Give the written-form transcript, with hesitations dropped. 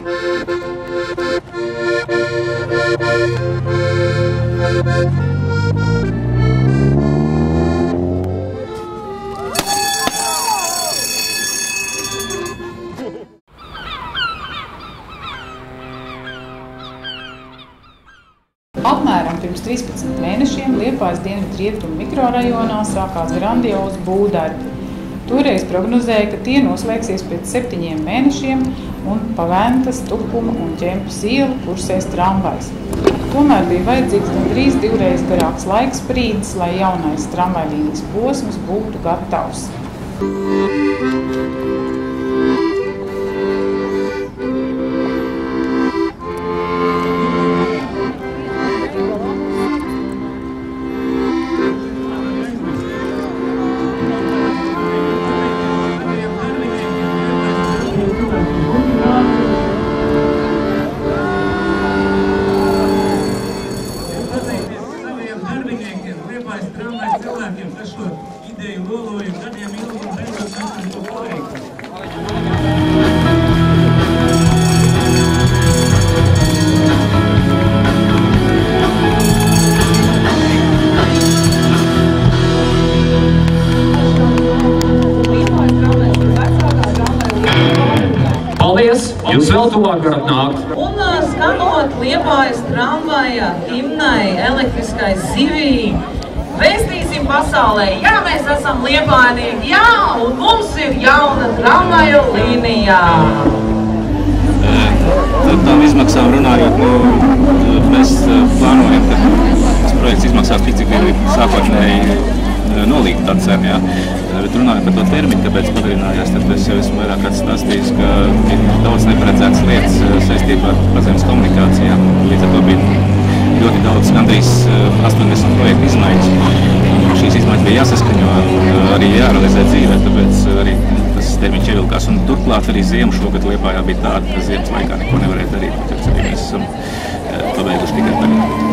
Apmēram pirms 13 mēnešiem Liepājas dienvidrietumu mikrorajonā sākās grandiozi būvdarbi. Toreiz prognozēja, ka tie noslēgsies pēc 7 mēnešiem un pa Ventas, Tukuma un Ķempas ielu kursēs tramvajs. Tomēr bija vajadzīgs gandrīz 2 reizes garāks laiksprīdis, lai jaunais tramvajlīnijas posms būtu gatavs. Paldies! Jūs vēl tuvāk varat nākt. Un skanot Liepājas tramvaja himnai elektriskai zivī, vēstīsim pasaulē, jā, mēs esam liepājnieki, jā, un mums ir jauna tramvaja līnijā. Par tām izmaksām runājot, mēs plānojam, ka tas projekts izmaksās tik, cik ir sākotnēji nolīgta tā cena, jā. Bet runājot par to termiņu, kāpēc pagarinājās, tad es jau esmu vairāk kāds stāstījis, ka ir daudz neparedzētas lietas saistībā ar pazemes komunikācijām. Līdz ar to bija ļoti daudz, gandrīz 80 projektu izmaiņas. Šīs izmaiņas bija jāsaskaņo, arī jārealizē dzīvē, tāpēc arī tas termiņš ievilkās. Un turklāt arī ziema šogad Liepājā bija tāda, ka ziemas laikā neko nevarēja darīt, tāpēc arī mēs esam pabeiguši tikai tagad.